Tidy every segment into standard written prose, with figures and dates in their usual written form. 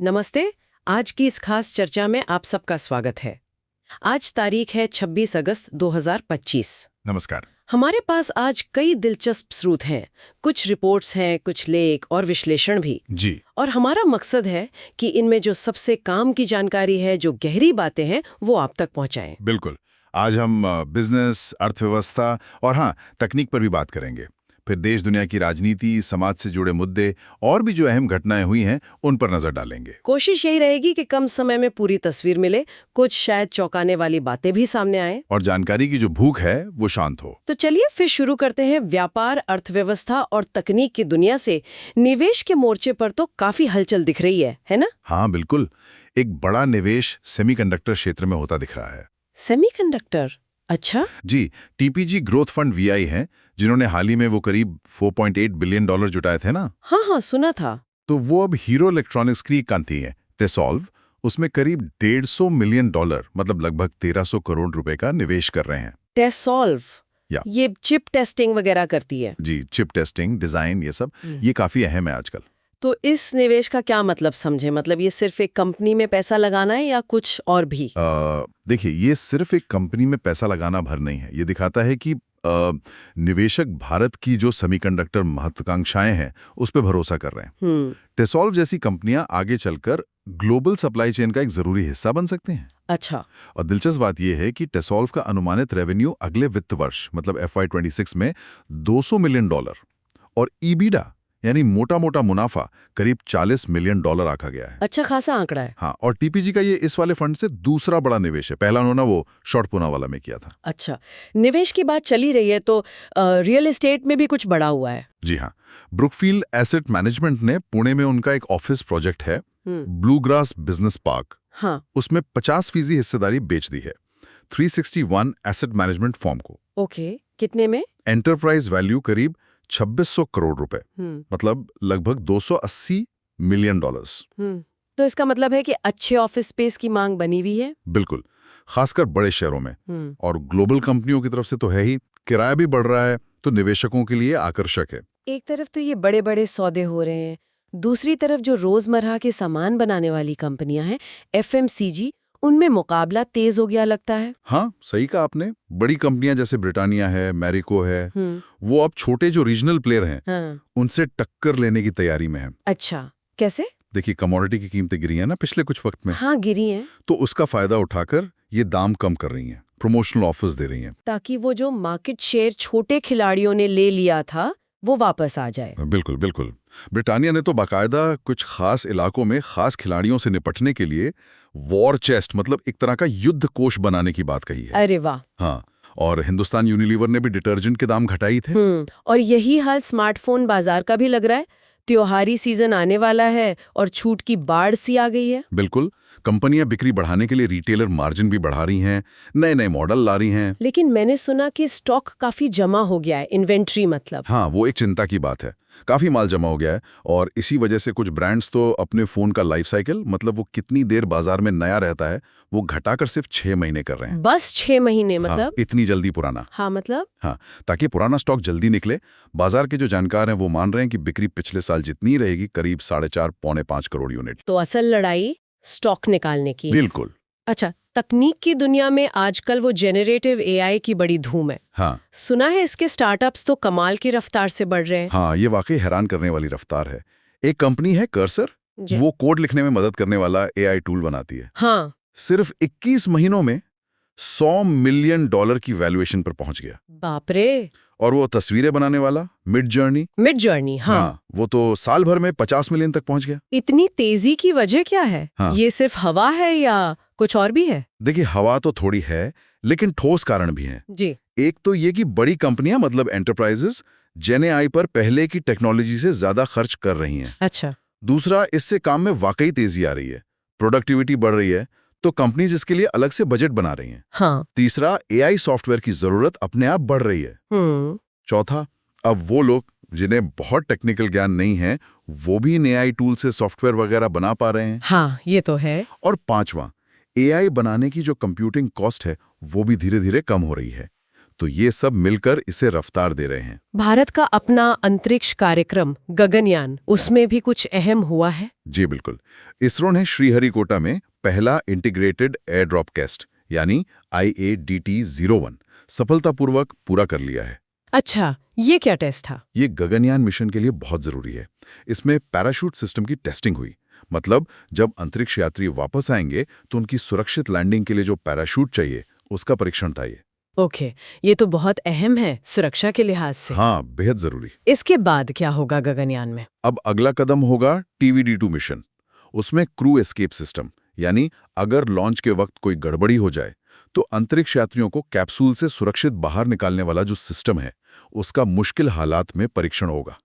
नमस्ते। आज की इस खास चर्चा में आप सबका स्वागत है। आज तारीख है 26 अगस्त 2025। नमस्कार। हमारे पास आज कई दिलचस्प स्रोत हैं, कुछ रिपोर्ट्स हैं, कुछ लेख और विश्लेषण भी। जी। और हमारा मकसद है कि इनमें जो सबसे काम की जानकारी है, जो गहरी बातें हैं, वो आप तक पहुंचाएं। बिल्कुल। आज हम बिजनेस, अर्थव्यवस्था और हाँ, तकनीक पर भी बात करेंगे। फिर देश दुनिया की राजनीति, समाज से जुड़े मुद्दे और भी जो अहम घटनाएं हुई हैं, उन पर नजर डालेंगे। कोशिश यही रहेगी कि कम समय में पूरी तस्वीर मिले, कुछ शायद चौंकाने वाली बातें भी सामने आए और जानकारी की जो भूख है, वो शांत हो। तो चलिए फिर शुरू करते हैं। व्यापार, अर्थव्यवस्था और तकनीक की दुनिया से निवेश के मोर्चे पर तो काफी हलचल दिख रही है ना? हाँ बिल्कुल। एक बड़ा निवेश सेमीकंडक्टर क्षेत्र में होता दिख रहा है। सेमीकंडक्टर? अच्छा। जी। टीपीजी ग्रोथ फंड वीआई हैं, जिन्होंने हाल ही में वो करीब $4.8 बिलियन जुटाए थे ना। हाँ हाँ, सुना था। तो वो अब हीरो इलेक्ट्रॉनिक्स की कंपनी है टेसॉल्व, उसमें करीब $150 मिलियन, मतलब लगभग 1300 करोड़ रुपए का निवेश कर रहे हैं। टेसॉल्व या ये चिप टेस्टिंग वगैरह करती है? जी, चिप टेस्टिंग, डिजाइन, ये सब ये काफी अहम है आजकल। तो इस निवेश का क्या मतलब समझे? मतलब ये सिर्फ एक कंपनी में पैसा लगाना है या कुछ और भी? देखिए, ये सिर्फ एक कंपनी में पैसा लगाना भर नहीं है। ये दिखाता है कि निवेशक भारत की जो सेमीकंडक्टर महत्वाकांक्षाएं हैं, उस पर भरोसा कर रहे हैं। टेसॉल्व जैसी कंपनियां आगे चलकर ग्लोबल सप्लाई चेन का एक जरूरी हिस्सा बन सकते हैं। अच्छा। और दिलचस्प बात यह है कि टेसॉल्व का अनुमानित रेवेन्यू अगले वित्त वर्ष मतलब FY26 में $200 मिलियन और ईबीडा यानी मोटा मोटा मुनाफा करीब $40 मिलियन आका गया है। अच्छा खासा आंकड़ा है। हाँ, और टीपीजी का ये इस वाले फंड से दूसरा बड़ा निवेश है। पहला उन्होंने वो शॉर्ट पूना वाला में किया था। अच्छा, निवेश की बात चली रही है तो रियल एस्टेट में भी कुछ बढ़ा हुआ है? जी हाँ। ब्रुकफील्ड एसेट मैनेजमेंट ने पुणे में उनका एक ऑफिस प्रोजेक्ट है, ब्लूग्रास बिजनेस पार्क। हाँ। उसमें 50% हिस्सेदारी बेच दी है 361 एसेट मैनेजमेंट फर्म को। ओके, कितने में? एंटरप्राइज वैल्यू करीब 2600 करोड़ रुपए, मतलब लगभग $280 मिलियन। तो इसका मतलब है कि अच्छे ऑफिस स्पेस की मांग बनी हुई है? बिल्कुल, खासकर बड़े शहरों में। और ग्लोबल कंपनियों की तरफ से तो है ही, किराया भी बढ़ रहा है, तो निवेशकों के लिए आकर्षक है। एक तरफ तो ये बड़े बड़े सौदे हो रहे हैं, दूसरी तरफ जो रोजमर्रा के सामान बनाने वाली कंपनियां हैं, FMCG, उनमें मुकाबला तेज हो गया लगता है। हाँ, सही कहा आपने। बड़ी कंपनियां जैसे ब्रिटानिया है, मैरिको है, वो अब छोटे जो रीजनल प्लेयर हैं, हाँ। उनसे टक्कर लेने की तैयारी में है। अच्छा, कैसे? देखिए, कमोडिटी की कीमतें गिरी हैं ना पिछले कुछ वक्त में। हाँ, गिरी हैं। तो उसका फायदा उठाकर ये दाम कम कर रही हैं, प्रमोशनल ऑफर्स दे रही हैं, ताकि वो जो मार्केट शेयर छोटे खिलाड़ियों ने ले लिया था, वो वापस आ जाए। बिल्कुल बिल्कुल। ब्रिटानिया ने तो बाकायदा कुछ खास इलाकों में खास खिलाड़ियों से निपटने के लिए वॉर चेस्ट, मतलब एक तरह का युद्ध कोष बनाने की बात कही है। अरे वाह। हाँ, और हिंदुस्तान यूनिलीवर ने भी डिटर्जेंट के दाम घटाई थे। और यही हाल स्मार्टफोन बाजार का भी लग रहा है। त्योहारी सीजन आने वाला है और छूट की बाढ़ सी आ गई है। बिल्कुल, कंपनियां बिक्री बढ़ाने के लिए रिटेलर मार्जिन भी बढ़ा रही हैं, नए नए मॉडल ला रही हैं। लेकिन मैंने सुना कि स्टॉक काफी जमा हो गया है, इन्वेंट्री मतलब। हाँ, वो एक चिंता की बात है। काफी माल जमा हो गया है और इसी वजह से कुछ ब्रांड्स तो अपने फोन का लाइफ साइकिल, मतलब वो कितनी देर बाजार में नया रहता है, वो घटाकर सिर्फ 6 महीने कर रहे हैं। बस 6 महीने? मतलब हाँ, इतनी जल्दी पुराना। हाँ, मतलब हाँ, ताकि पुराना स्टॉक जल्दी निकले। बाजार के जो जानकार हैं वो मान रहे हैं कि बिक्री पिछले साल जितनी रहेगी, करीब 4.5 पौने 5 करोड़ यूनिट। तो असल लड़ाई स्टॉक निकालने की। बिल्कुल। अच्छा, तकनीक की दुनिया में आजकल वो जेनरेटिव AI की बड़ी धूम है। हाँ। सुना है इसके स्टार्टअप्स तो कमाल की रफ्तार से बढ़ रहे हैं। हाँ, ये वाकई हैरान करने वाली रफ्तार है। एक कंपनी है कर्सर, वो कोड लिखने में मदद करने वाला AI टूल बनाती है। हाँ। सिर्फ 21 महीनों में $100 मिलियन की वैल्यूएशन पर पहुंच गया। बाप रे। और वो तस्वीरें बनाने वाला मिड जर्नी, हाँ, वो तो साल भर में 50 मिलियन तक पहुंच गया। इतनी तेजी की वजह क्या है? हाँ। ये सिर्फ हवा है या कुछ और भी है? देखिए, हवा तो थोड़ी है, लेकिन ठोस कारण भी हैं। जी। एक तो ये कि बड़ी कंपनियां, मतलब एंटरप्राइजेस, जेनएआई पर पहले की टेक्नोलॉजी से ज्यादा खर्च कर रही हैं। अच्छा। दूसरा, इससे काम में वाकई तेजी आ रही है, प्रोडक्टिविटी बढ़ रही है, तो कंपनीज इसके लिए अलग से बजट बना रही हैं। हाँ। तीसरा, AI सॉफ्टवेयर की जरूरत अपने आप बढ़ रही है। चौथा, अब वो लोग जिन्हें बहुत टेक्निकल ज्ञान नहीं है, वो भी AI टूल से सॉफ्टवेयर वगैरह बना पा रहे हैं। हाँ, ये तो है। और पांचवा, AI बनाने की जो कंप्यूटिंग कॉस्ट है, वो भी धीरे धीरे कम हो रही है। तो ये सब मिलकर इसे रफ्तार दे रहे हैं। भारत का अपना अंतरिक्ष कार्यक्रम गगनयान, उसमें भी कुछ अहम हुआ है? जी बिल्कुल। इसरो ने श्रीहरिकोटा में पहला इंटीग्रेटेड एयर ड्रॉप टेस्ट यानी IADT-01 सफलतापूर्वक पूरा कर लिया है। अच्छा, ये क्या टेस्ट था? ये गगनयान मिशन के लिए बहुत जरूरी है। इसमें पैराशूट सिस्टम की टेस्टिंग हुई। मतलब जब अंतरिक्ष यात्री वापस आएंगे तो उनकी सुरक्षित लैंडिंग के लिए जो पैराशूट चाहिए उसका परीक्षण था ये। ओके, ये तो बहुत अहम है सुरक्षा के लिहाज से। हाँ, बेहद जरूरी। इसके बाद क्या होगा गगनयान में? अब अगला कदम होगा TVD-2 मिशन। उसमें क्रू एस्केप सिस्टम यानी अगर लॉन्च के वक्त कोई गड़बड़ी हो जाए तो अंतरिक्ष यात्रियों को कैप्सूल से सुरक्षित बाहर निकालने वाला जो सिस्टम है उसका मुश्किल हालात में परीक्षण होगा।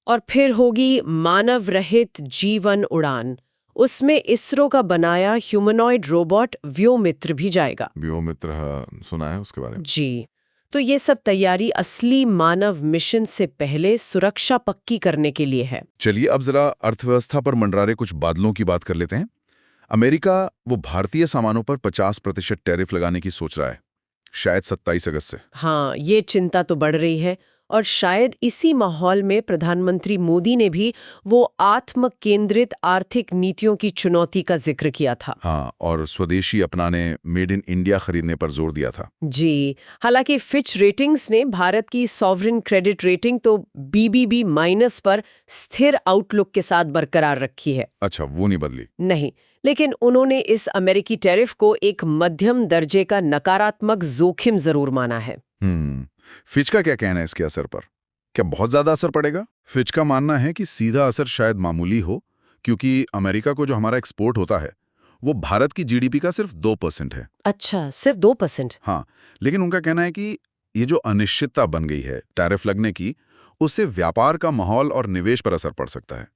और फिर होगी मानव रहित जीवन उड़ान। उसमें इसरो का बनाया ह्यूमनॉइड रोबोट व्योमित्र भी जाएगा। व्योमित्र, सुना है उसके बारे में। जी, तो ये सब तैयारी असली मानव मिशन से पहले सुरक्षा पक्की करने के लिए है। चलिए अब जरा अर्थव्यवस्था पर मंडरा रहे कुछ बादलों की बात कर लेते हैं। अमेरिका वो भारतीय सामानों पर 50% टैरिफ लगाने की सोच रहा है, शायद 27 अगस्त से। हाँ, ये चिंता तो बढ़ रही है और शायद इसी माहौल में प्रधानमंत्री मोदी ने भी वो आत्म केंद्रित आर्थिक नीतियों की चुनौती का जिक्र किया था। हाँ, और स्वदेशी अपनाने, मेड इन इंडिया खरीदने पर जोर दिया था। जी, हालांकि फिच रेटिंग्स ने भारत की सॉवरेन क्रेडिट रेटिंग तो BBB- पर स्थिर आउटलुक के साथ बरकरार रखी है। अच्छा, वो नहीं बदली? नहीं, लेकिन उन्होंने इस अमेरिकी टैरिफ को एक मध्यम दर्जे का नकारात्मक जोखिम जरूर माना है। फिच का क्या कहना है इसके असर पर? क्या बहुत ज्यादा असर पड़ेगा? फिच का मानना है कि सीधा असर शायद मामूली हो, क्योंकि अमेरिका को जो हमारा एक्सपोर्ट होता है वो भारत की GDP का सिर्फ 2% है। अच्छा, सिर्फ 2%? हाँ, लेकिन उनका कहना है कि ये जो अनिश्चितता बन गई है टैरिफ लगने की, उससे व्यापार का माहौल और निवेश पर असर पड़ सकता है।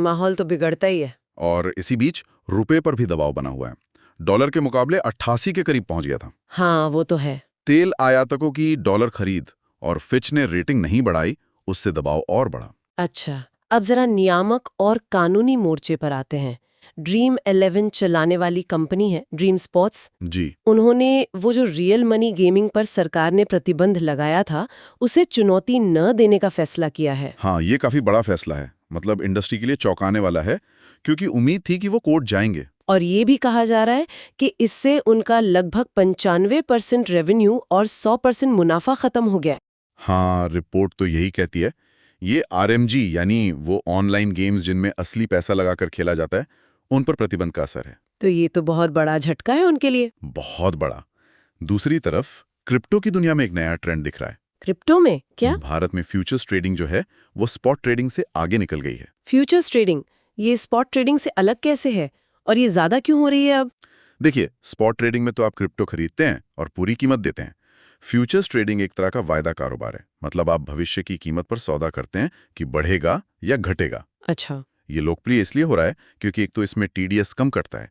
माहौल तो बिगड़ता ही है। और इसी बीच रुपए पर भी दबाव बना हुआ है। डॉलर के मुकाबले 88 के करीब पहुंच गया था। हाँ, वो तो है। तेल आयातकों की डॉलर खरीद और फिच ने रेटिंग नहीं बढ़ाई, उससे दबाव और बढ़ा। अच्छा, अब जरा नियामक और कानूनी मोर्चे पर आते हैं। ड्रीम 11 चलाने वाली कंपनी है ड्रीम स्पोर्ट्स। जी, उन्होंने वो जो रियल मनी गेमिंग पर सरकार ने प्रतिबंध लगाया था उसे चुनौती न देने का फैसला किया है। हाँ, ये काफी बड़ा फैसला है। मतलब इंडस्ट्री के लिए चौंकाने वाला है, क्योंकि उम्मीद थी कि वो कोर्ट जाएंगे। और ये भी कहा जा रहा है कि इससे उनका लगभग 95% रेवेन्यू और 100% मुनाफा खत्म हो गया। हाँ, रिपोर्ट तो यही कहती है। ये RMG यानी वो ऑनलाइन गेम्स जिनमें असली पैसा लगाकर खेला जाता है, उन पर प्रतिबंध का असर है। तो ये तो बहुत बड़ा झटका है उनके लिए। बहुत बड़ा। दूसरी तरफ क्रिप्टो की दुनिया में एक नया ट्रेंड दिख रहा है। क्रिप्टो में क्या? भारत में फ्यूचर्स ट्रेडिंग जो है वो स्पॉट ट्रेडिंग से आगे निकल गई है। फ्यूचर्स ट्रेडिंग ये स्पॉट ट्रेडिंग से अलग कैसे है और ये ज्यादा क्यों हो रही है अब? देखिए, स्पॉट ट्रेडिंग में तो आप क्रिप्टो खरीदते हैं और पूरी कीमत देते हैं। फ्यूचर्स ट्रेडिंग एक तरह का वायदा कारोबार है। मतलब आप भविष्य की कीमत पर सौदा करते हैं कि बढ़ेगा या घटेगा। अच्छा, ये लोकप्रिय इसलिए हो रहा है क्योंकि एक तो इसमें TDS कम करता है,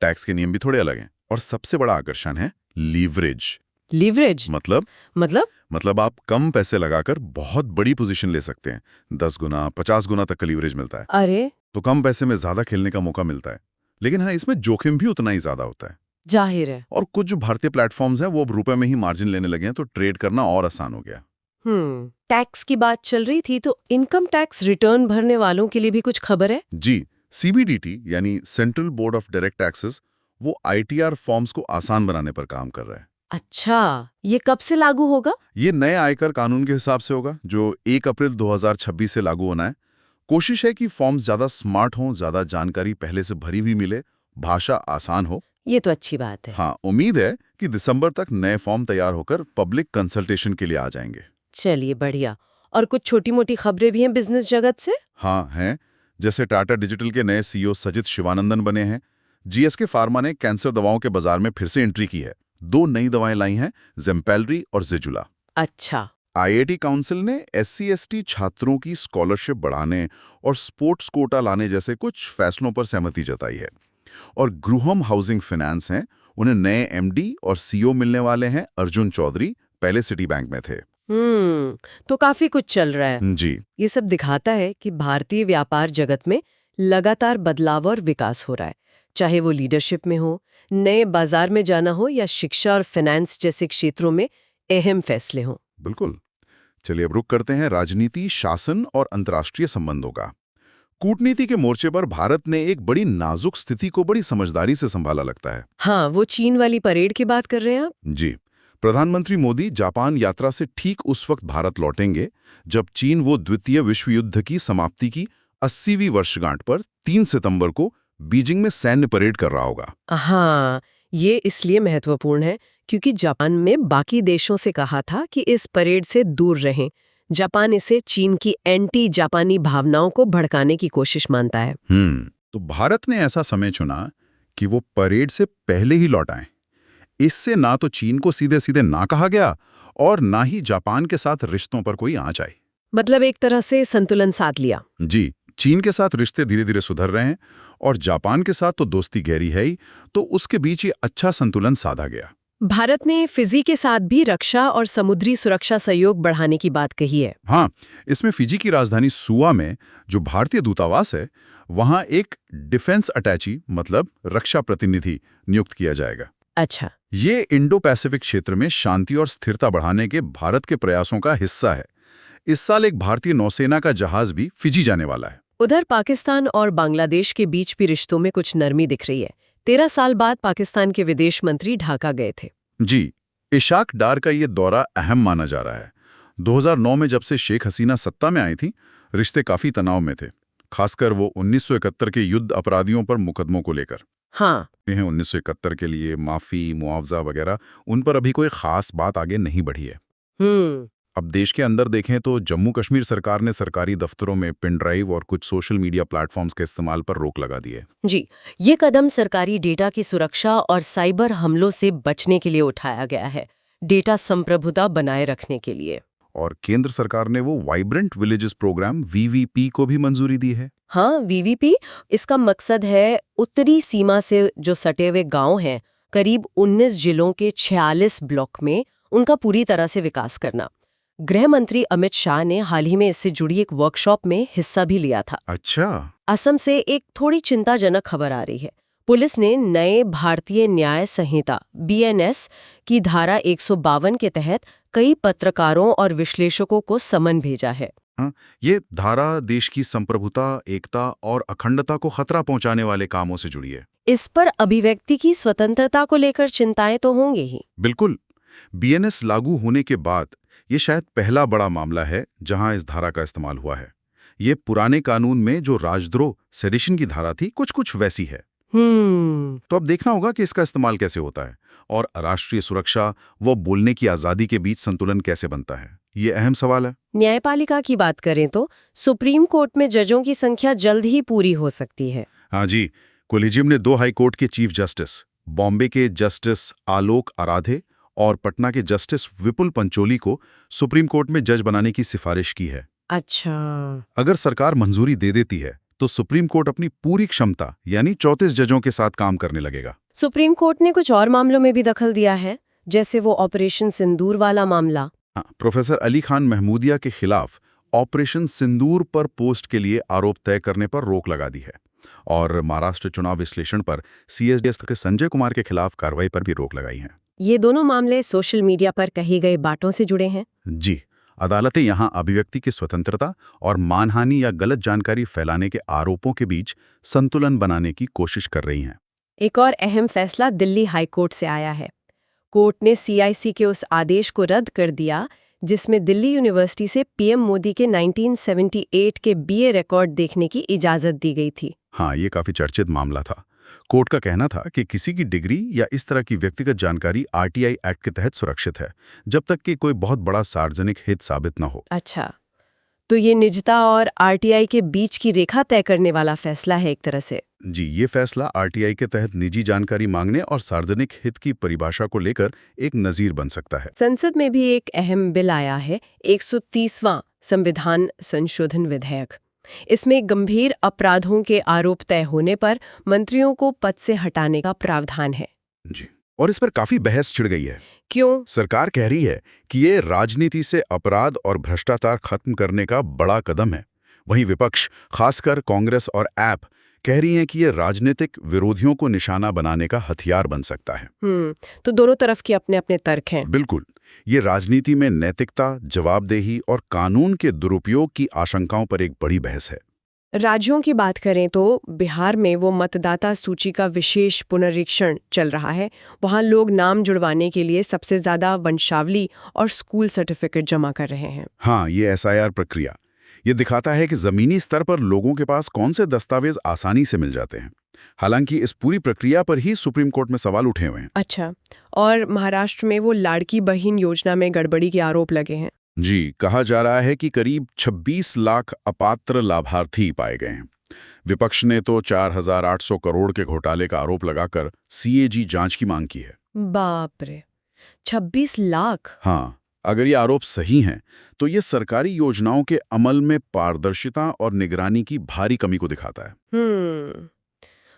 टैक्स के नियम भी थोड़े अलग हैं, और सबसे बड़ा आकर्षण है लीवरेज। लीवरेज मतलब आप कम पैसे लगाकर बहुत बड़ी पोजीशन ले सकते हैं। 10 गुना 50 गुना तक का लीवरेज मिलता है। अरे, तो कम पैसे में ज्यादा खेलने का मौका मिलता है। लेकिन हाँ, इसमें जोखिम भी उतना ही ज्यादा होता है। जाहिर है। और कुछ जो भारतीय प्लेटफॉर्म्स हैं वो अब रुपए में ही मार्जिन लेने लगे हैं, तो ट्रेड करना और आसान हो गया। टैक्स की बात चल रही थी तो इनकम टैक्स रिटर्न भरने वालों के लिए भी कुछ खबर है? जी, CBDT यानी central board of direct taxes वो ITR फॉर्म्स को आसान बनाने पर काम कर रहा है। अच्छा, ये कब से लागू होगा? ये नए आयकर कानून के हिसाब से होगा जो 1 अप्रैल 2026 से लागू होना है। कोशिश है कि फॉर्म्स ज्यादा स्मार्ट हों, ज्यादा जानकारी पहले से भरी भी मिले, भाषा आसान हो। ये तो अच्छी बात है। हाँ, उम्मीद है कि दिसंबर तक नए फॉर्म तैयार होकर पब्लिक कंसल्टेशन के लिए आ जाएंगे। चलिए, बढ़िया। और कुछ छोटी मोटी खबरें भी हैं बिजनेस जगत से? हाँ, हैं। जैसे टाटा डिजिटल के नए CEO सजित शिवानंदन बने हैं। GSK फार्मा ने कैंसर दवाओं के बाजार में फिर से एंट्री की है। 2 नई दवाएं लाई हैं, ज़ेम्पेल्री और ज़ेजुला। अच्छा। IIT काउंसिल ने SC/ST छात्रों की स्कॉलरशिप बढ़ाने और स्पोर्ट्स कोटा लाने जैसे कुछ फैसलों पर सहमति जताई है। और ग्रुहम हाउसिंग फाइनेंस हैं, उन्हें नए MD और CEO मिलने वाले हैं। अर्जुन चौधरी पहले सिटी बैंक में थे। तो काफी कुछ चल रहा है। जी, ये सब दिखाता है कि भारतीय व्यापार जगत में लगातार बदलाव और विकास हो रहा है, चाहे वो लीडरशिप में हो, नए बाजार में जाना हो या शिक्षा और फाइनेंस जैसे क्षेत्रों में अहम फैसले हों। बिल्कुल। चलिए अब रुक करते हैं राजनीति, शासन और अंतर्राष्ट्रीय संबंधों का। कूटनीति के मोर्चे पर भारत ने एक बड़ी नाजुक स्थिति को बड़ी समझदारी से संभाला लगता है। हाँ, वो चीन वाली परेड की बात कर रहे हैं आप? जी। प्रधानमंत्री मोदी जापान यात्रा से ठीक उस वक्त भारत लौटेंगे जब चीन वो द्वितीय विश्व युद्ध की समाप्ति की 80वीं वर्षगांठ पर 3 सितंबर को बीजिंग में सैन्य परेड कर रहा होगा। हाँ, ये इसलिए महत्वपूर्ण है क्योंकि जापान ने बाकी देशों से कहा था कि इस परेड से दूर रहें। जापान इसे चीन की एंटी जापानी भावनाओं को भड़काने की कोशिश मानता है। तो भारत ने ऐसा समय चुना कि वो परेड से पहले ही लौट आए। इससे ना तो चीन को सीधे सीधे ना कहा गया और ना ही जापान के साथ रिश्तों पर कोई आंच आई। मतलब एक तरह से संतुलन साध लिया। जी, चीन के साथ रिश्ते धीरे धीरे सुधर रहे हैं और जापान के साथ तो दोस्ती गहरी है ही, तो उसके बीच ये अच्छा संतुलन साधा गया। भारत ने फिजी के साथ भी रक्षा और समुद्री सुरक्षा सहयोग बढ़ाने की बात कही है। हाँ, इसमें फिजी की राजधानी सुआ में जो भारतीय दूतावास है, वहां एक डिफेंस अटैची मतलब रक्षा प्रतिनिधि नियुक्त किया जाएगा। अच्छा। ये इंडो पैसिफिक क्षेत्र में शांति और स्थिरता बढ़ाने के भारत के प्रयासों का हिस्सा है। इस साल एक भारतीय नौसेना का जहाज भी फिजी जाने वाला है। उधर पाकिस्तान और बांग्लादेश के बीच भी रिश्तों में कुछ नरमी दिख रही है। 13 साल बाद पाकिस्तान के विदेश मंत्री ढाका गए थे। जी, इशाक डार का ये दौरा अहम माना जा रहा है। 2009 में जब से शेख हसीना सत्ता में आई थी, रिश्ते काफी तनाव में थे, खासकर वो 1971 के युद्ध अपराधियों पर मुकदमों को लेकर। हाँ, 1971 के लिए माफी, मुआवजा वगैरह, उन पर अभी कोई खास बात आगे नहीं बढ़ी है। अब देश के अंदर देखें तो जम्मू कश्मीर सरकार ने सरकारी दफ्तरों में पिन ड्राइव और कुछ सोशल मीडिया प्लेटफॉर्म्स के इस्तेमाल पर रोक लगा दी है। जी, ये कदम सरकारी डेटा की सुरक्षा और साइबर हमलों से बचने के लिए उठाया गया है, डेटा संप्रभुता बनाए रखने के लिए। और केंद्र सरकार ने वो वाइब्रेंट विलेजेस प्रोग्राम वीवीपी को भी मंजूरी दी है। हाँ, वीवीपी, इसका मकसद है उत्तरी सीमा से जो सटे हुए गांव हैं, करीब 19 जिलों के 46 ब्लॉक में उनका पूरी तरह से विकास करना। गृह मंत्री अमित शाह ने हाल ही में इससे जुड़ी एक वर्कशॉप में हिस्सा भी लिया था। अच्छा। असम से एक थोड़ी चिंताजनक खबर आ रही है। पुलिस ने नए भारतीय न्याय संहिता BNS की धारा 152 के तहत कई पत्रकारों और विश्लेषकों को समन भेजा है। ये धारा देश की संप्रभुता, एकता और अखंडता को खतरा पहुंचाने वाले कामों से जुड़ी है। इस पर अभिव्यक्ति की स्वतंत्रता को लेकर चिंताएं तो होंगे ही। बिल्कुल। BNS लागू होने के बाद ये शायद पहला बड़ा मामला है जहां इस धारा का इस्तेमाल हुआ है। ये पुराने कानून में जो राजद्रोह सेडिशन की धारा थी, कुछ वैसी है। तो अब देखना होगा कि इसका इस्तेमाल कैसे होता है और राष्ट्रीय सुरक्षा व बोलने की आजादी के बीच संतुलन कैसे बनता है। ये अहम सवाल है। न्यायपालिका की बात करें तो सुप्रीम कोर्ट में जजों की संख्या जल्द ही पूरी हो सकती है। हाँ जी, कोलिजियम ने 2 हाई कोर्ट के चीफ जस्टिस, बॉम्बे के जस्टिस आलोक आराधे और पटना के जस्टिस विपुल पंचोली को सुप्रीम कोर्ट में जज बनाने की सिफारिश की है। अच्छा। अगर सरकार मंजूरी दे देती है तो सुप्रीम कोर्ट अपनी पूरी क्षमता यानी 34 जजों के साथ काम करने लगेगा। सुप्रीम कोर्ट ने कुछ और मामलों में भी दखल दिया है, जैसे वो ऑपरेशन सिंदूर वाला मामला। हाँ, प्रोफेसर अली खान महमूदिया के खिलाफ ऑपरेशन सिंदूर पर पोस्ट के लिए आरोप तय करने पर रोक लगा दी है और महाराष्ट्र चुनाव विश्लेषण पर CSDS के संजय कुमार के खिलाफ कार्रवाई पर भी रोक लगाई है। ये दोनों मामले सोशल मीडिया पर कही गई बातों से जुड़े हैं। जी, अदालतें यहां अभिव्यक्ति की स्वतंत्रता और मानहानि या गलत जानकारी फैलाने के आरोपों के बीच संतुलन बनाने की कोशिश कर रही हैं। एक और अहम फैसला दिल्ली हाई कोर्ट से आया है। कोर्ट ने CIC के उस आदेश को रद्द कर दिया जिसमें दिल्ली यूनिवर्सिटी से PM मोदी के 1978 के BA रिकॉर्ड देखने की इजाजत दी गई थी। हाँ, ये काफी चर्चित मामला था। कोर्ट का कहना था कि किसी की डिग्री या इस तरह की व्यक्तिगत जानकारी RTI एक्ट के तहत सुरक्षित है, जब तक कि कोई बहुत बड़ा सार्वजनिक हित साबित न हो। अच्छा, तो ये निजता और RTI के बीच की रेखा तय करने वाला फैसला है एक तरह से। जी, ये फैसला RTI के तहत निजी जानकारी मांगने और सार्वजनिक हित की परिभाषा को लेकर एक नजीर बन सकता है। संसद में भी एक अहम बिल आया है, 130वां संविधान संशोधन विधेयक। इसमें गंभीर अपराधों के आरोप तय होने पर मंत्रियों को पद से हटाने का प्रावधान है। जी, और इस पर काफी बहस छिड़ गई है। क्यों? सरकार कह रही है कि ये राजनीति से अपराध और भ्रष्टाचार खत्म करने का बड़ा कदम है। वहीं विपक्ष, खासकर कांग्रेस और आप, कह रही हैं कि ये राजनीतिक विरोधियों को निशाना बनाने का हथियार बन सकता है। तो दोनों तरफ के अपने अपने तर्क हैं। बिल्कुल। ये राजनीति में नैतिकता, जवाबदेही और कानून के दुरुपयोग की आशंकाओं पर एक बड़ी बहस है। राज्यों की बात करें तो बिहार में वो मतदाता सूची का विशेष पुनरीक्षण चल रहा है। वहाँ लोग नाम जुड़वाने के लिए सबसे ज्यादा वंशावली और स्कूल सर्टिफिकेट जमा कर रहे हैं। हाँ, ये SIR प्रक्रिया ये दिखाता है कि जमीनी स्तर पर लोगों के पास कौन से दस्तावेज आसानी से मिल जाते हैं। हालांकि इस पूरी प्रक्रिया पर ही सुप्रीम कोर्ट में सवाल उठे हुए हैं। अच्छा, और महाराष्ट्र में वो लाड़की बहन योजना में गड़बड़ी के आरोप लगे हैं। जी, कहा जा रहा है कि करीब 26 लाख अपात्र लाभार्थी पाए गए हैं। विपक्ष ने तो 4,800 करोड़ के घोटाले का आरोप लगाकर CAG जांच की मांग की है। बाप रे, 26 लाख। हाँ, अगर ये आरोप सही हैं, तो ये सरकारी योजनाओं के अमल में पारदर्शिता और निगरानी की भारी कमी को दिखाता है।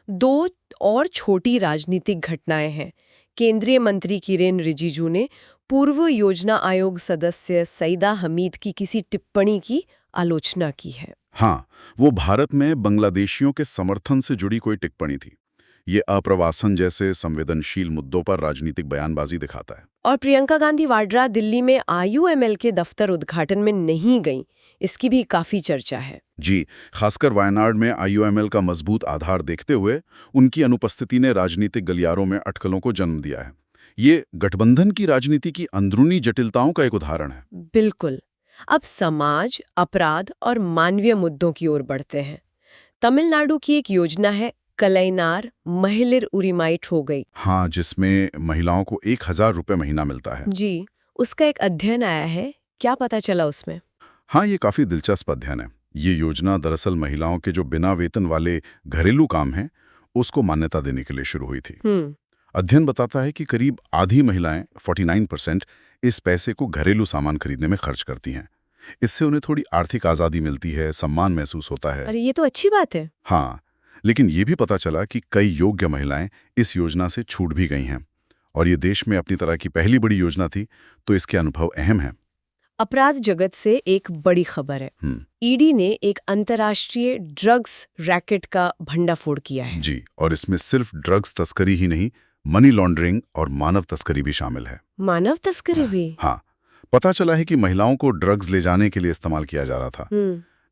दो और छोटी राजनीतिक घटनाएं हैं। केंद्रीय मंत्री किरेन रिजिजू ने पूर्व योजना आयोग सदस्य सईदा हमीद की किसी टिप्पणी की आलोचना की है। हाँ, वो भारत में बांग्लादेशियों के समर्थन से जुड़ी कोई टिप्पणी थी। ये अप्रवासन जैसे संवेदनशील मुद्दों पर राजनीतिक बयानबाजी दिखाता है। और प्रियंका गांधी वाड्रा दिल्ली में IUML के दफ्तर उद्घाटन में नहीं गईं, इसकी भी काफी चर्चा है। जी, खासकर वायनाड में IUML का मजबूत आधार देखते हुए उनकी अनुपस्थिति ने राजनीतिक गलियारों में अटकलों को जन्म दिया है। ये गठबंधन की राजनीति की अंदरूनी जटिलताओं का एक उदाहरण है। बिल्कुल। अब समाज, अपराध और मानवीय मुद्दों की ओर बढ़ते हैं। तमिलनाडु की एक योजना है कलैनार महिलिर उरिमाइट हो गई। हाँ, जिसमें महिलाओं को 1,000 रुपये महीना मिलता है। जी, उसका एक अध्ययन आया है, क्या पता चला उसमें? हाँ, ये काफी दिलचस्प अध्ययन है। ये योजना दरअसल महिलाओं के जो बिना वेतन वाले घरेलू काम हैं, उसको मान्यता देने के लिए शुरू हुई थी। अध्ययन बताता है कि करीब आधी महिलाएं 49% इस पैसे को घरेलू सामान खरीदने में खर्च करती हैं। इससे उन्हें थोड़ी आर्थिक आज़ादी मिलती है, सम्मान महसूस होता है। अरे ये तो अच्छी बात है। हाँ, लेकिन ये भी पता चला कि कई योग्य महिलाएं इस योजना से छूट भी गई हैं। और ये देश में अपनी तरह की पहली बड़ी योजना थी, तो इसके अनुभव अहम हैं। अपराध जगत से एक बड़ी खबर है। ED ने एक अंतर्राष्ट्रीय ड्रग्स रैकेट का भंडाफोड़ किया है। जी, और इसमें सिर्फ ड्रग्स तस्करी ही नहीं, मनी लॉन्ड्रिंग और मानव तस्करी भी शामिल है। मानव तस्करी भी? हाँ, पता चला है कि महिलाओं को ड्रग्स ले जाने के लिए इस्तेमाल किया जा रहा था।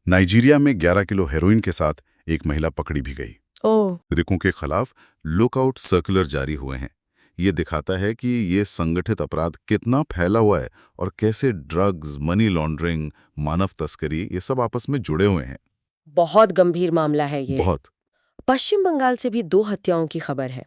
नाइजीरिया में 11 किलो हेरोइन के साथ एक महिला पकड़ी भी गई। नागरिकों के खिलाफ लुकआउट सर्कुलर जारी हुए हैं। ये दिखाता है कि ये संगठित अपराध कितना फैला हुआ है और कैसे ड्रग्स, मनी लॉन्ड्रिंग, मानव तस्करी ये सब आपस में जुड़े हुए हैं। बहुत गंभीर मामला है ये। बहुत। पश्चिम बंगाल से भी 2 हत्याओं की खबर है।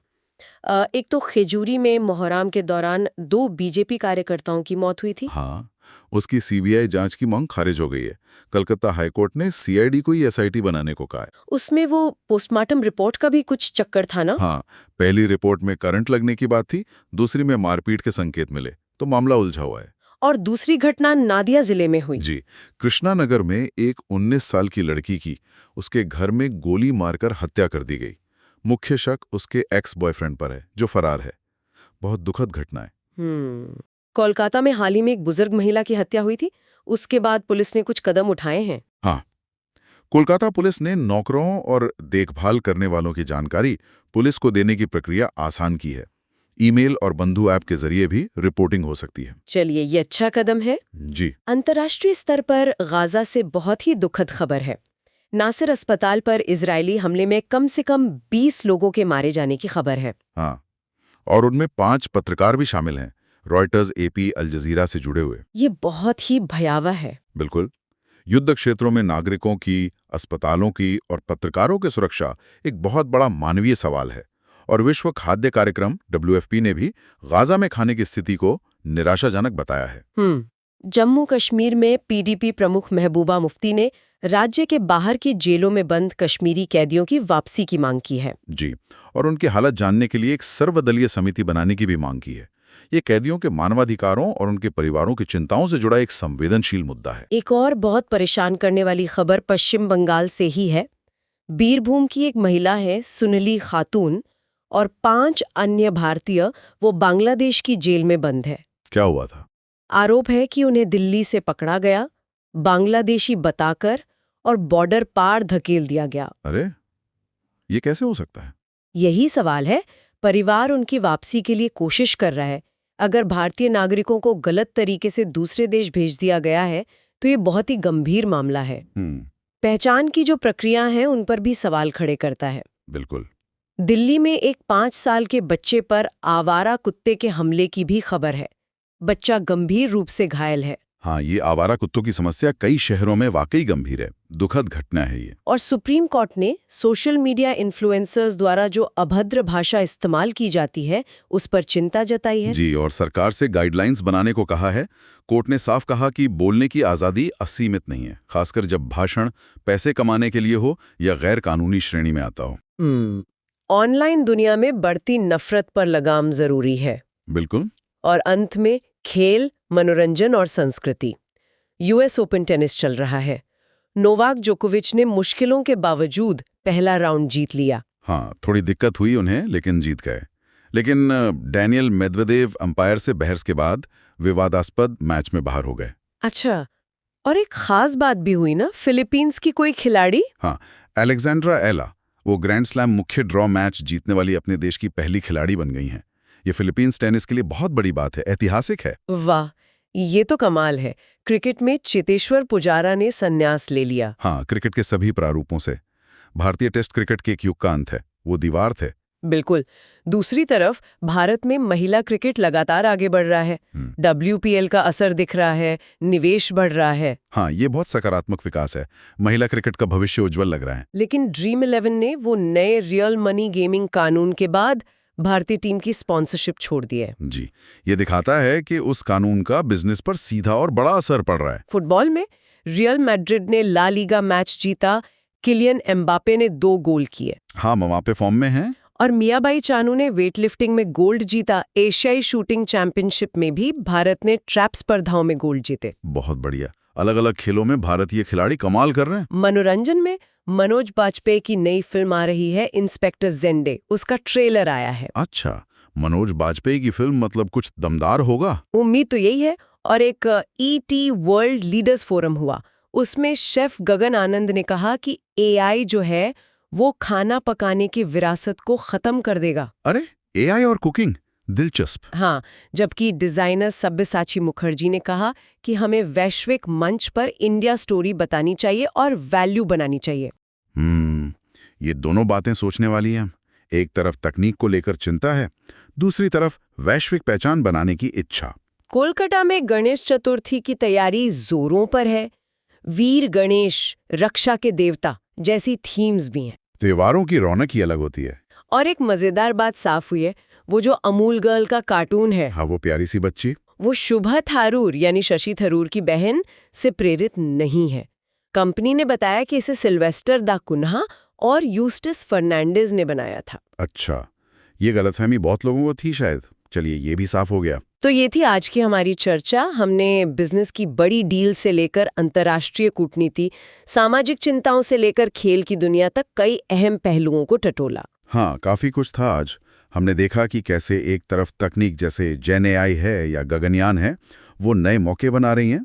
एक तो खेजूरी में मोहर्रम के दौरान 2 बीजेपी कार्यकर्ताओं की मौत हुई थी। हाँ, उसकी CBI जांच की मांग खारिज हो गई है। कलकत्ता हाईकोर्ट ने CID को ही SIT बनाने को कहा है। उसमें वो पोस्टमार्टम रिपोर्ट का भी कुछ चक्कर था ना? हाँ, पहली रिपोर्ट में करंट लगने की बात थी, दूसरी में मारपीट के संकेत मिले, तो मामला उलझा हुआ है। और दूसरी घटना नादिया जिले में हुई। जी, कृष्णानगर में एक 19 साल की लड़की की उसके घर में गोली मारकर हत्या कर दी गई। मुख्य शक उसके एक्स बॉयफ्रेंड पर है, जो फरार है। बहुत दुखद घटना है। कोलकाता में हाल ही में एक बुजुर्ग महिला की हत्या हुई थी। उसके बाद पुलिस ने कुछ कदम उठाए हैं। हाँ, कोलकाता पुलिस ने नौकरों और देखभाल करने वालों की जानकारी पुलिस को देने की प्रक्रिया आसान की है। ईमेल और बंधु ऐप के जरिए भी रिपोर्टिंग हो सकती है। चलिए, ये अच्छा कदम है। जी। अंतर्राष्ट्रीय स्तर पर गाजा से बहुत ही दुखद खबर है। नासिर अस्पताल पर इजरायली हमले में कम से कम 20 लोगों के मारे जाने की खबर है। हाँ, और उनमें 5 पत्रकार भी शामिल हैं, रॉयटर्स, AP, अल जजीरा से जुड़े हुए। ये बहुत ही भयावह है। बिल्कुल। युद्ध क्षेत्रों में नागरिकों की, अस्पतालों की और पत्रकारों की सुरक्षा एक बहुत बड़ा मानवीय सवाल है। और विश्व खाद्य कार्यक्रम WFP ने भी गाजा में खाने की स्थिति को निराशाजनक बताया है। जम्मू कश्मीर में PDP प्रमुख महबूबा मुफ्ती ने राज्य के बाहर की जेलों में बंद कश्मीरी कैदियों की वापसी की मांग की है। जी, और उनकी हालत जानने के लिए एक सर्वदलीय समिति बनाने की भी मांग की है। ये कैदियों के मानवाधिकारों और उनके परिवारों की चिंताओं से जुड़ा एक संवेदनशील मुद्दा है। एक और बहुत परेशान करने वाली खबर पश्चिम बंगाल से ही है। बीरभूम की एक महिला है सुनली खातून और 5 अन्य भारतीय वो बांग्लादेश की जेल में बंद है। क्या हुआ था? आरोप है कि उन्हें दिल्ली से पकड़ा गया, बांग्लादेशी बताकर और बॉर्डर पार धकेल दिया गया। अरे, ये कैसे हो सकता है? यही सवाल है। परिवार उनकी वापसी के लिए कोशिश कर रहा है। अगर भारतीय नागरिकों को गलत तरीके से दूसरे देश भेज दिया गया है तो ये बहुत ही गंभीर मामला है। पहचान की जो प्रक्रिया है उन पर भी सवाल खड़े करता है। बिल्कुल। दिल्ली में एक 5 साल के बच्चे पर आवारा कुत्ते के हमले की भी खबर है। बच्चा गंभीर रूप से घायल है। हाँ, ये आवारा कुत्तों की समस्या कई शहरों में वाकई गंभीर है। दुखद घटना है ये। और सुप्रीम कोर्ट ने सोशल मीडिया इन्फ्लुएंसर्स द्वारा जो अभद्र भाषा इस्तेमाल की जाती है उस पर चिंता जताई है। जी, और सरकार से गाइडलाइंस बनाने को कहा है। कोर्ट ने साफ कहा कि बोलने की आज़ादी असीमित नहीं है, खासकर जब भाषण पैसे कमाने के लिए हो या गैर कानूनी श्रेणी में आता हो। ऑनलाइन दुनिया में बढ़ती नफरत पर लगाम जरूरी है। बिल्कुल। और अंत में खेल, मनोरंजन और संस्कृति। यूएस ओपन टेनिस चल रहा है। नोवाक जोकोविच ने मुश्किलों के बावजूद पहला राउंड जीत लिया। हाँ, थोड़ी दिक्कत हुई उन्हें, लेकिन जीत गए। लेकिन डैनियल मेदवेदेव अंपायर से बहस के बाद विवादास्पद मैच में बाहर हो गए। अच्छा, और एक खास बात भी हुई ना, फिलीपींस की कोई खिलाड़ी। हाँ, अलेक्जेंड्रा एला, वो ग्रैंड स्लैम मुख्य ड्रॉ मैच जीतने वाली अपने देश की पहली खिलाड़ी बन गई हैं। ये फिलीपींस टेनिस के लिए बहुत बड़ी बात है, ऐतिहासिक है। वाह, ये तो कमाल है। क्रिकेट में चेतेश्वर पुजारा ने संन्यास ले लिया। हाँ, क्रिकेट के सभी प्रारूपों से। भारतीय टेस्ट क्रिकेट के एक युग का अंत है, वो दीवार थे। बिल्कुल। दूसरी तरफ भारत में महिला क्रिकेट लगातार आगे बढ़ रहा है। WPL का असर दिख रहा है, निवेश बढ़ रहा है। हाँ, ये बहुत सकारात्मक विकास है। महिला क्रिकेट का भविष्य उज्जवल लग रहा है। लेकिन ड्रीम 11 ने वो नए रियल मनी गेमिंग कानून के बाद भारतीय टीम की स्पॉन्सरशिप छोड़ दी है। जी, ये दिखाता है कि उस कानून का बिजनेस पर सीधा और बड़ा असर पड़ रहा है। फुटबॉल में रियल मैड्रिड ने ला लीगा मैच जीता। किलियन एम्बापे ने 2 गोल किए। हाँ, मवापे फॉर्म में हैं। और मियाबाई चानू ने वेटलिफ्टिंग में गोल्ड जीता। एशियाई शूटिंग चैंपियनशिप में भी भारत ने ट्रैप स्पर्धाओं में गोल्ड जीते। बहुत बढ़िया। अलग अलग खेलों में भारतीय खिलाड़ी कमाल कर रहे हैं। मनोरंजन में मनोज बाजपेयी की नई फिल्म आ रही है, इंस्पेक्टर ज़ेंडे। उसका ट्रेलर आया है। अच्छा, मनोज बाजपेयी की फिल्म, मतलब कुछ दमदार होगा। उम्मीद तो यही है। और एक ET वर्ल्ड लीडर्स फोरम हुआ, उसमें शेफ गगन आनंद ने कहा कि AI जो है वो खाना पकाने की विरासत को खत्म कर देगा। अरे, AI और कुकिंग, दिलचस्प। हाँ, जबकि डिजाइनर सब्यसाची मुखर्जी ने कहा कि हमें वैश्विक मंच पर इंडिया स्टोरी बतानी चाहिए और वैल्यू बनानी चाहिए। ये दोनों बातें सोचने वाली हैं। एक तरफ तकनीक को लेकर चिंता है, दूसरी तरफ वैश्विक पहचान बनाने की इच्छा। कोलकाता में गणेश चतुर्थी की तैयारी जोरों पर है। वीर गणेश, रक्षा के देवता जैसी थीम्स भी हैं। त्योहारों की रौनक ही अलग होती है। और एक मजेदार बात साफ हुई है, वो जो अमूल गर्ल का कार्टून है, हाँ, वो प्यारी सी बच्ची, वो शुभा थारूर यानी शशि थरूर की बहन से प्रेरित नहीं है। कंपनी ने बताया कि इसे सिल्वेस्टर दा कुन्हा और यूस्टिस फर्नांडिस ने बनाया था। अच्छा, ये गलतफहमी बहुत लोगों को थी शायद। चलिए, ये भी साफ हो गया। तो ये थी आज की हमारी चर्चा। हमने बिजनेस की बड़ी डील से लेकर अंतर्राष्ट्रीय कूटनीति, सामाजिक चिंताओं से लेकर खेल की दुनिया तक कई अहम पहलुओं को टटोला। हाँ, काफी कुछ था आज। हमने देखा कि कैसे एक तरफ तकनीक जैसे जेन AI है या गगनयान है, वो नए मौके बना रही हैं,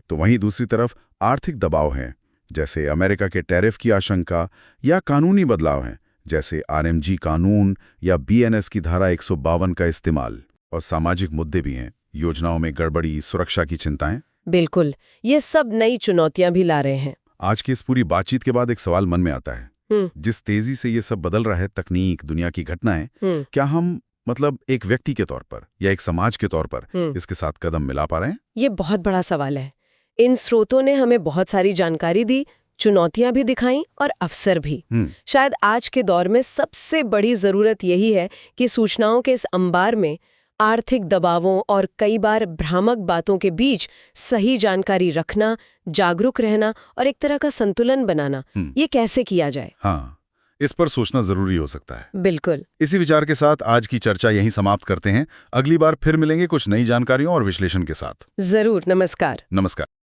तो वहीं दूसरी तरफ आर्थिक दबाव हैं, जैसे अमेरिका के टैरिफ की आशंका, या कानूनी बदलाव हैं, जैसे RMG कानून या BNS की धारा 152 का इस्तेमाल। और सामाजिक मुद्दे भी हैं, योजनाओं में गड़बड़ी, सुरक्षा की चिंताएं। बिल्कुल, ये सब नई चुनौतियां भी ला रहे हैं। आज की इस पूरी बातचीत के बाद एक सवाल मन में आता है। जिस तेजी से ये सब बदल रहा है, तकनीक, दुनिया की घटनाएं, क्या हम मतलब एक व्यक्ति के तौर पर या एक समाज के तौर पर इसके साथ कदम मिला पा रहे हैं? ये बहुत बड़ा सवाल है। इन स्रोतों ने हमें बहुत सारी जानकारी दी, चुनौतियां भी दिखाई और अवसर भी। शायद आज के दौर में सबसे बड़ी जरूरत यही है कि सूचनाओं के इस अंबार में आर्थिक दबावों और कई बार भ्रामक बातों के बीच सही जानकारी रखना, जागरूक रहना और एक तरह का संतुलन बनाना, ये कैसे किया जाए? हाँ, इस पर सोचना जरूरी हो सकता है। बिल्कुल। इसी विचार के साथ आज की चर्चा यहीं समाप्त करते हैं। अगली बार फिर मिलेंगे कुछ नई जानकारियों और विश्लेषण के साथ। जरूर। नमस्कार। नमस्कार।